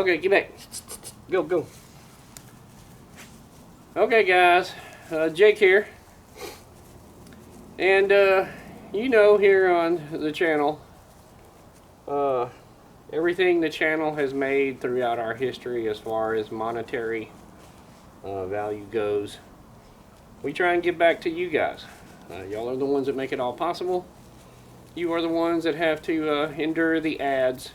Okay, get back. Go, go. Okay, guys. Jake here. And, you know, here on the channel, everything the channel has made throughout our history as far as monetary value goes, we try and give back to you guys. Y'all are the ones that make it all possible. You are the ones that have to endure the ads,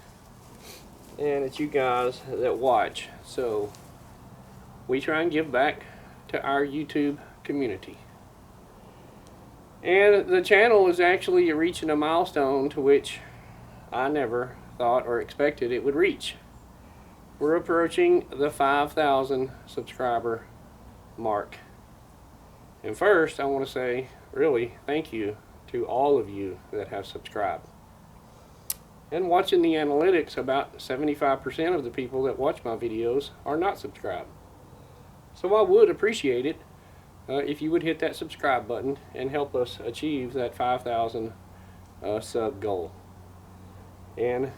and it's you guys that watch. So we try and give back to our YouTube community. And the channel is actually reaching a milestone to which I never thought or expected it would reach. We're approaching the 5,000 subscriber mark. And first, I want to say, really, thank you to all of you that have subscribed. And watching the analytics, about 75% of the people that watch my videos are not subscribed. So I would appreciate it if you would hit that subscribe button and help us achieve that 5,000 sub goal. And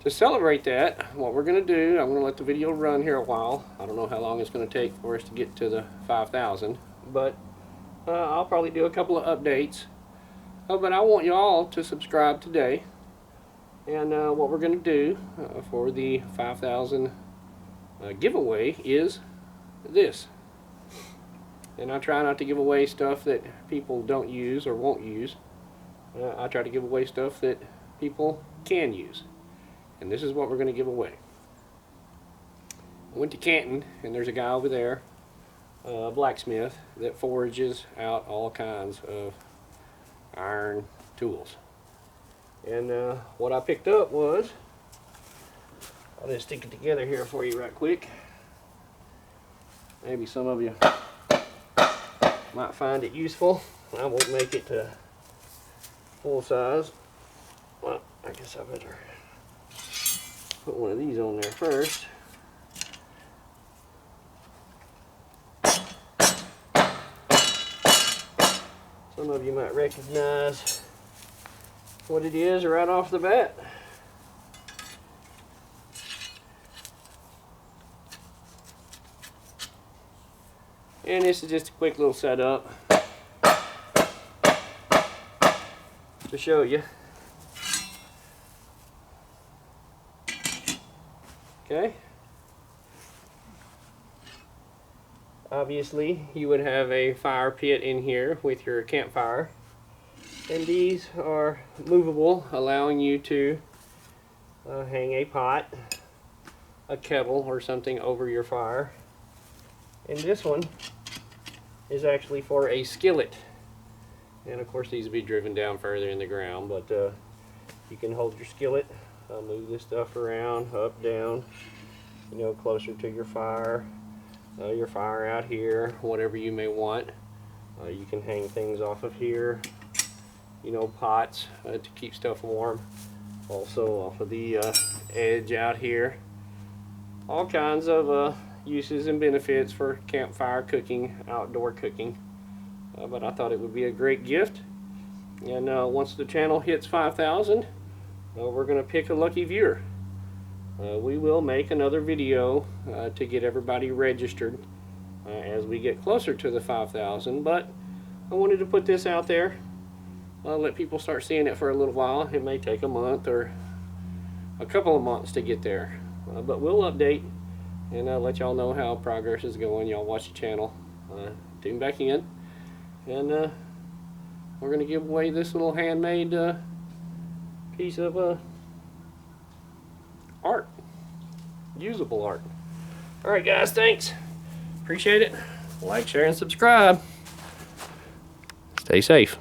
to celebrate that, what we're going to do, I'm going to let the video run here a while. I don't know how long it's going to take for us to get to the 5,000, but I'll probably do a couple of updates. But I want you all to subscribe today. And what we're going to do for the 5,000 giveaway is this. And I try not to give away stuff that people don't use or won't use. I try to give away stuff that people can use. And this is what we're going to give away. I went to Canton, and there's a guy over there, a blacksmith, that forages out all kinds of iron tools. And what I picked up was, I'll just stick it together here for you right quick. Maybe some of you might find it useful. I won't make it to full size. Well, I guess I better put one of these on there first. Some of you might recognize what it is right off the bat. And this is just a quick little setup to show you. Okay. Obviously, you would have a fire pit in here with your campfire. And these are movable, allowing you to hang a pot, a kettle, or something over your fire. And this one is actually for a skillet. And of course these will be driven down further in the ground, but you can hold your skillet, move this stuff around, up, down, you know, closer to your fire out here, whatever you may want. You can hang things off of here, you know, pots to keep stuff warm. Also off of the edge out here. All kinds of uses and benefits for campfire cooking, outdoor cooking. But I thought it would be a great gift. And once the channel hits 5,000, we're going to pick a lucky viewer. We will make another video to get everybody registered as we get closer to the 5,000. But I wanted to put this out there. Let people start seeing it for a little while. It may take a month or a couple of months to get there. But we'll update and let y'all know how progress is going. Y'all watch the channel. Tune back in. And we're going to give away this little handmade piece of art. Usable art. Alright guys, thanks. Appreciate it. Like, share, and subscribe. Stay safe.